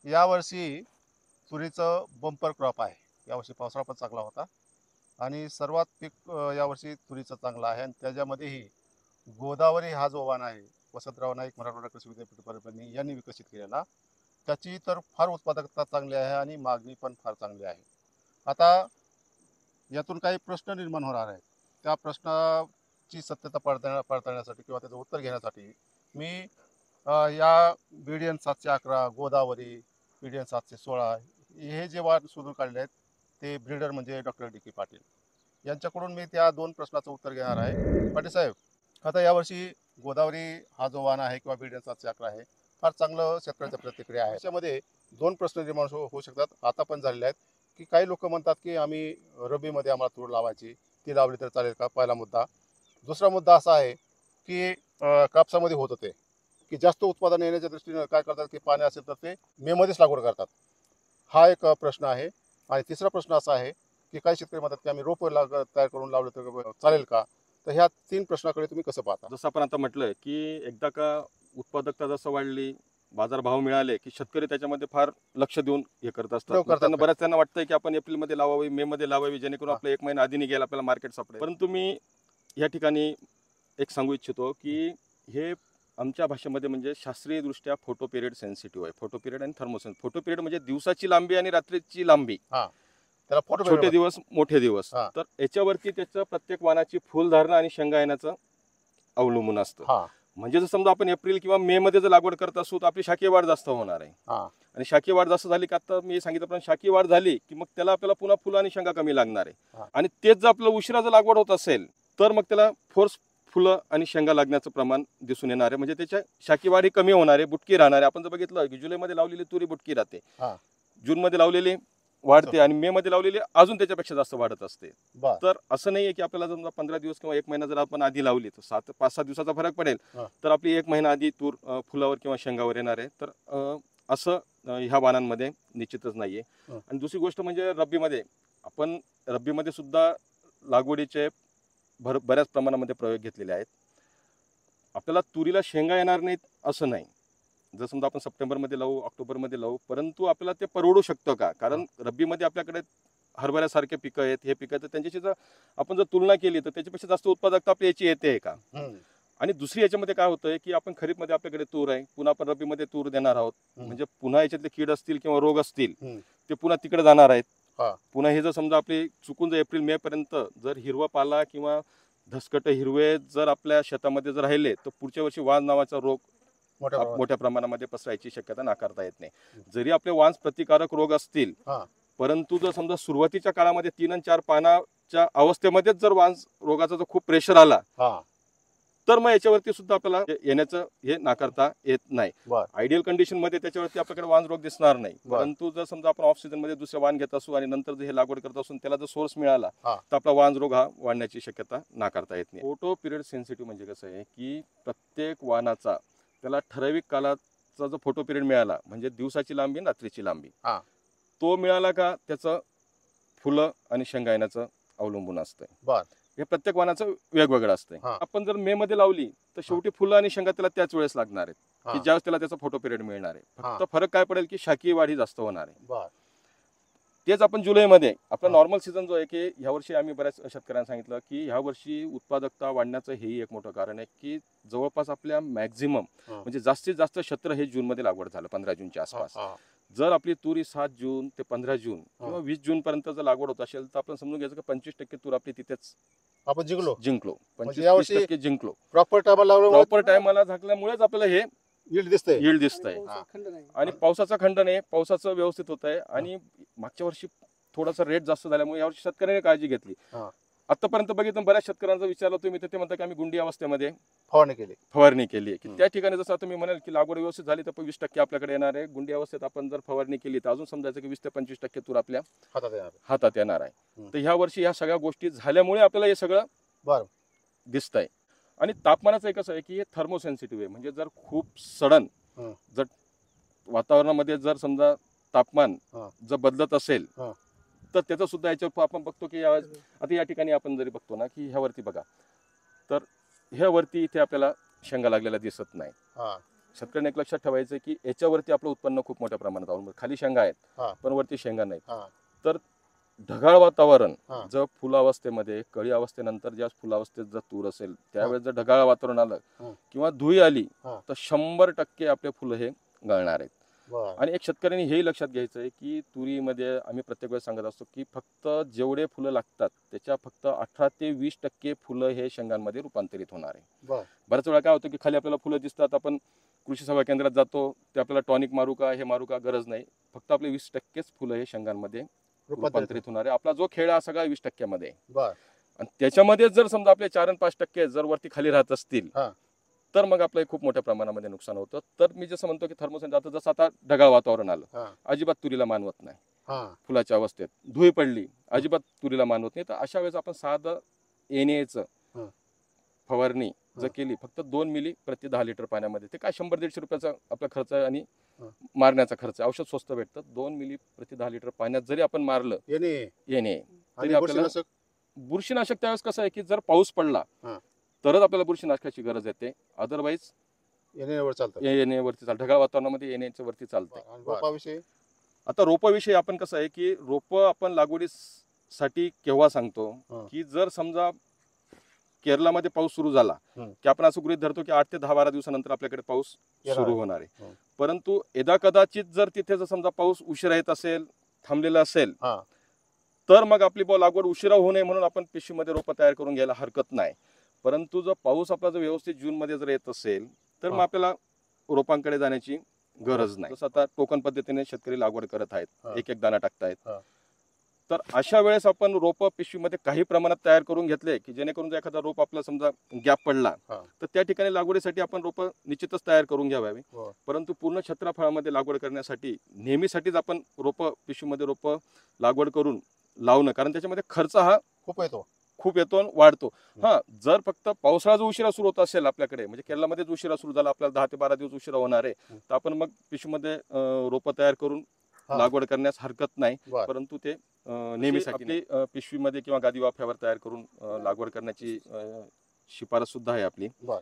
यावर्षी तुरीचं bumper crop आहे. यावर्षी पावसाळा पण चांगला होता आणि सर्वात पीक यावर्षी तुरीचं चांगलं आहे आणि त्याच्यामध्येही गोदावरी हा जो वाण आहे, वसंतराव नाईक मराठवाडा कृषी विद्यापीठ परभणी यांनी विकसित केलेला, त्याची तर फार उत्पादकता चांगली आहे आणि मागणी पण फार चांगली आहे. आता यातून काही प्रश्न निर्माण होणार आहेत. त्या प्रश्नाची सत्यता पडताळण्यासाठी किंवा त्याचं उत्तर घेण्यासाठी मी या BDN 711 गोदावरी, BDN 716 हे जे वाण शोधून काढले आहेत ते ब्रीडर म्हणजे डॉक्टर DK पाटील यांच्याकडून मी त्या 2 प्रश्नाचं उत्तर घेणार आहे. पाटील साहेब, आता यावर्षी गोदावरी हा जो वाण आहे किंवा BDN 711 आहे, फार चांगलं शेतकऱ्यांच्या प्रतिक्रिया आहे. त्याच्यामध्ये 2 प्रश्न निर्माण होऊ शकतात, आता पण झालेले आहेत, की काही लोक म्हणतात की आम्ही रब्बीमध्ये आम्हाला तूर लावायची, ती लावली तर चालेल का? पहिला मुद्दा. दुसरा मुद्दा असा आहे की कापसामध्ये होत होते की जास्त उत्पादन येण्याच्या दृष्टीने काय करतात की पाणी असेल तर ते मेमध्येच लागवड करतात. हा एक प्रश्न आहे. आणि तिसरा प्रश्न असा आहे की काही शेतकरी म्हणतात की आम्ही रोप तयार करून लावले तर चालेल का? तर ह्या 3 प्रश्नाकडे तुम्ही कसं पाहता? जसं आपण आता म्हटलं की एकदा का उत्पादकता जसं वाढली, बाजारभाव मिळाले की शेतकरी त्याच्यामध्ये फार लक्ष देऊन हे करत असतात. त्यांना बऱ्याच वाटतंय की आपण एप्रिलमध्ये लावावी, मे मध्ये लावावी, जेणेकरून आपलं 1 महिना आधी निघेल, आपल्याला मार्केट सापडेल. परंतु मी या ठिकाणी एक सांगू इच्छितो की हे आमच्या भाषेमध्ये म्हणजे शास्त्रीय दृष्ट्या फोटो पिरियड सेन्सिटिव्ह आहे. फोटो पिरियड आणि थर्मोसेन्स. फोटो पिरियड म्हणजे दिवसाची लांबी आणि रात्रीची लांबी, छोटे दिवस मोठे दिवस. तर याच्यावरती त्याचं प्रत्येक वाणाची फुलधारणा आणि शेंगा येण्याचं अवलंबून असतं. म्हणजे जर समजा आपण एप्रिल किंवा मे मध्ये जर लागवड करत असू तर आपली शाकीय वाढ जास्त होणार आहे. आणि शाकीय वाढ जास्त झाली की आता मी सांगितलं शाकीय वाढ झाली की मग त्याला आपल्याला पुन्हा फुलं आणि शेंगा कमी लागणार आहे. आणि तेच जर आपलं उशिरा जर लागवड होत असेल तर मग त्याला फोर्स फुलं आणि शेंगा लागण्याचं प्रमाण दिसून येणार आहे. म्हणजे त्याच्या शाकीय वाढ ही कमी होणार आहे, बुटकी राहणार आहे. आपण जर बघितलं की जुलैमध्ये लावलेली तुरी बुटकी राहते, जून मध्ये लावलेली वाढते आणि मे मध्ये लावलेली अजून त्याच्यापेक्षा जास्त वाढत असते. तर असं नाहीये की आपल्याला समजा 15 दिवस किंवा 1 महिना जर आपण आधी लावली तर 5-7 दिवसाचा फरक पडेल, तर आपली 1 महिना आधी तूर फुलावर किंवा शेंगावर येणार आहे. तर असं ह्या वाणांमध्ये निश्चितच नाहीये. आणि दुसरी गोष्ट म्हणजे रब्बीमध्ये सुद्धा लागवडीचे बऱ्याच प्रमाणामध्ये प्रयोग घेतलेले आहेत. आपल्याला तुरीला शेंगा येणार नाहीत असं नाही. जर समजा आपण सप्टेंबरमध्ये लावू, ऑक्टोबरमध्ये लावू, परंतु आपल्याला ते परवडू शकतं का? कारण रब्बीमध्ये आपल्याकडे हरभऱ्यासारखे पिकं आहेत, हे पिकं, तर त्यांच्याशी जर आपण जर तुलना केली तर त्याच्यापेक्षा जास्त उत्पादकता आपली याची येते का? आणि दुसरी याच्यामध्ये काय होतंय की आपण खरीपमध्ये आपल्याकडे तूर आहे, पुन्हा आपण रब्बीमध्ये तूर देणार आहोत. म्हणजे पुन्हा याच्यातले कीड असतील किंवा रोग असतील ते पुन्हा तिकडे जाणार आहेत. पुन्हा हे जर समजा आपले चुकून जर एप्रिल मे पर्यंत जर हिरवा पाला किंवा धसकट हिरवे जर आपल्या शेतामध्ये जर राहिले तर पुढच्या वर्षी वाण नावाचा रोग मोठ्या प्रमाणामध्ये पसरायची शक्यता नाकारता येत नाही. जरी आपले वांस प्रतिकारक रोग असतील, परंतु जर समजा सुरुवातीच्या काळामध्ये 3 आणि 4 पानाच्या अवस्थेमध्येच जर वांस रोगाचा जर खूप प्रेशर आला तर मग याच्यावरती सुद्धा आपल्याला येण्याचं हे नाकारता येत नाही. आयडियल कंडिशन मध्ये त्याच्यावरती आपल्याकडे वांस रोग दिसणार नाही. परंतु जर समजा आपण ऑफ सीझन मध्ये दुसरे वाण घेत असू आणि नंतर जर हे लागवड करत असून त्याला जर सोर्स मिळाला तर आपला वांस रोग हा वाढण्याची शक्यता नाकारता येत नाही. फोटो पिरियड सेन्सिटिव्ह म्हणजे कसं आहे की प्रत्येक वाणाचा त्याला ठराविक कालाचा जो फोटो पिरियड मिळाला, म्हणजे दिवसाची लांबी आणि रात्रीची लांबी, तो मिळाला का त्याचं फुलं आणि शेंगा येण्याचं अवलंबून असतंय. हे प्रत्येक वाणाचं वेगवेगळं असतंय. आपण जर मे मध्ये लावली तर शेवटी फुलं आणि शेंगा त्याला त्याच वेळेस लागणार आहेत की ज्यावेळेस त्याला त्याचा फोटो पिरियड मिळणार आहे. फक्त फरक काय पडेल की शाकीय वाढ ही जास्त होणार आहे. तेच आपण जुलैमध्ये आपला नॉर्मल सीझन जो आहे की ह्या वर्षी आम्ही बऱ्याच शेतकऱ्यांना सांगितलं की ह्या वर्षी उत्पादकता वाढण्याचं हेही एक मोठं कारण आहे की जवळपास आपल्या मॅक्झिमम म्हणजे जास्तीत जास्त क्षेत्र हे जून मध्ये लागवड झालं, 15 जूनच्या आसपास. जर आपली तुरी 7 जून ते 15 जून किंवा 20 जून पर्यंत जर लागवड होत असेल तर आपण समजून घ्यायचं की 25% तूर आपली तिथेच आपण जिंकलो 25% जिंकलो. प्रॉपर टायमाला झाकल्यामुळेच आपल्याला हे यील्ड दिसतंय. आणि पावसाचा खंड नाही, पावसाचं व्यवस्थित होत आहे. आणि मागच्या वर्षी थोडासा रेट जास्त झाल्यामुळे यावर्षी शेतकऱ्यांनी काळजी घेतली. आतापर्यंत बघितलं बऱ्याच शेतकऱ्यांचा विचारलं तुम्ही तर ते म्हणतात की आम्ही गुंडी अवस्थेमध्ये फवारणी केली की त्या ठिकाणी जसं तुम्ही म्हणाल की लागवड व्यवस्थित झाली तर 20% आपल्याकडे येणार आहे. गुंडी अवस्थेत आपण जर फवारणी केली तर अजून समजायचं की 20 ते 25% तूर आपल्या हातात येणार आहे. तर ह्या वर्षी ह्या सगळ्या गोष्टी झाल्यामुळे आपल्याला हे सगळं दिसतंय. आणि तापमानाचं एक असं आहे की हे थर्मोसेन्सिटिव्ह आहे. म्हणजे जर खूप सडन जर वातावरणामध्ये जर समजा तापमान जर बदलत असेल तर त्याचं सुद्धा याच्यावर आपण बघतो की आता या ठिकाणी आपण जरी बघतो ना की ह्यावरती बघा तर ह्यावरती इथे आपल्याला शेंगा लागलेला दिसत नाही. शेतकऱ्यांनी एक लक्षात ठेवायचं की याच्यावरती आपलं उत्पन्न खूप मोठ्या प्रमाणात अवलंबून खाली शेंगा आहेत हा. पण वरती शेंगा नाहीत. हा. तर ढगाळ वातावरण हा. जर फुलावस्थेमध्ये कळी अवस्थेनंतर ज्या फुलावस्थेत जर तूर असेल त्यावेळेस जर ढगाळ वातावरण हा. आलं किंवा धुळी आली हा. तर 100% आपले फुलं हे गळणार आहेत. बर. आणि एक शेतकऱ्यांनी हेही लक्षात घ्यायचं आहे की तुरीमध्ये आम्ही प्रत्येक वेळेस सांगत असतो की फक्त जेवढे फुलं लागतात त्याच्या फक्त 18 ते 20% फुलं हे शेंगांमध्ये रूपांतरित होणार आहे. बर. बऱ्याच वेळा काय होतं की खाली आपल्याला फुलं दिसतात, आपण कृषी सेवा केंद्रात जातो ते आपल्याला टॉनिक मारू का हे मारू का गरज नाही, फक्त आपले 20%च फुलं हे शेंगांमध्ये रूपांतरित होणार आहे. आपला जो खेळ हा सगळा 20% आहे. बर. आणि त्याच्यामध्ये जर समजा आपले 4 आणि 5% जर वरती खाली राहत असतील हा. तर मग आपलं खूप मोठ्या प्रमाणामध्ये नुकसान होतं. तर मी जसं म्हणतो की थर्मोसेन आता जसं आता ढगाळ वातावरण आलं हा. अजिबात तुरीला मानवत नाही. हा. फुलाच्या अवस्थेत धुळी पडली अजिबात तुरीला मानवत नाही. तर अशा वेळेस आपण साधं एनएचं हा. फवारणी हा. जर केली फक्त 2 मिली प्रति 10 लिटर पाण्यामध्ये, ते काय 100-150 रुपयाचा आपला खर्च आहे आणि हा. मारण्याचा खर्च आहे. औषध स्वस्त भेटतं. 2 मिली प्रति 10 लिटर पाण्यात जरी आपण मारलं येणे येणे तरी आणि आपल्याला बुरशीनाशक. बुरशीनाशक त्यावेळेस कसं आहे की जर पाऊस पडला हा. तरच आपल्याला बुरशीनाशकाची गरज येते, अदरवाईज येण्यावर चालतं. येण्यावरती चालतं. ढगाळ वातावरणामध्ये येण्याच्या वरती चालतंय. आणि रोपाविषयी आता रोपाविषयी आपण कसं आहे की रोपं आपण लागवडीसाठी केव्हा सांगतो हा. की जर समजा केरळमध्ये पाऊस सुरू झाला हम्म. की आपण असं गृहीत धरतो की 8 ते 10-12 दिवसानंतर आपल्याकडे पाऊस येणार सुरू आहे. होणार आहे. हम्म. परंतु यदा कदाचित जर तिथे जर समजा पाऊस उशिरा येत असेल, थांबलेला असेल, हा. तर मग आपली लागवड उशिरा होऊ नये म्हणून आपण पिशवीमध्ये रोपं तयार करून घ्यायला हरकत नाही. परंतु जर पाऊस आपला जर व्यवस्थित जूनमध्ये जर येत असेल तर मग हा. आपल्याला रोपांकडे जाण्याची गरज नाही. जसं आता टोकन पद्धतीने शेतकरी लागवड करत आहेत, हा. एक एक दाणा टाकतायत. हा. तर अशा वेळेस आपण रोपं पिशवीमध्ये काही प्रमाणात तयार करून घेतले की जेणेकरून जर एखादा रोप आपला समजा गॅप पडला हा. तर त्या ठिकाणी लागवडीसाठी आपण रोपं निश्चितच तयार करून घ्यावी. हो. परंतु पूर्ण क्षेत्रफळामध्ये लागवड करण्यासाठी नेहमीसाठीच आपण रोपं पिशवीमध्ये रोपं लागवड करून लावणं, कारण त्याच्यामध्ये खर्च हा खूप येतो. खूप येतो आणि वाढतो. हा, जर फक्त पावसाळा जो उशिरा सुरू होत असेल आपल्याकडे, म्हणजे केरळमध्येच उशिरा सुरू झाला, आपल्याला 10 ते 12 दिवस उशिरा होणार आहे, तर आपण मग पिशवीमध्ये रोपं तयार करून हा. लागवड करण्यास हरकत नाही. बर. परंतु ते नेहमीसाठी आपली पिशवीमध्ये किंवा गादी वाफ्यावर तयार करून लागवड करण्याची शिफारस सुद्धा आहे आपली. बर.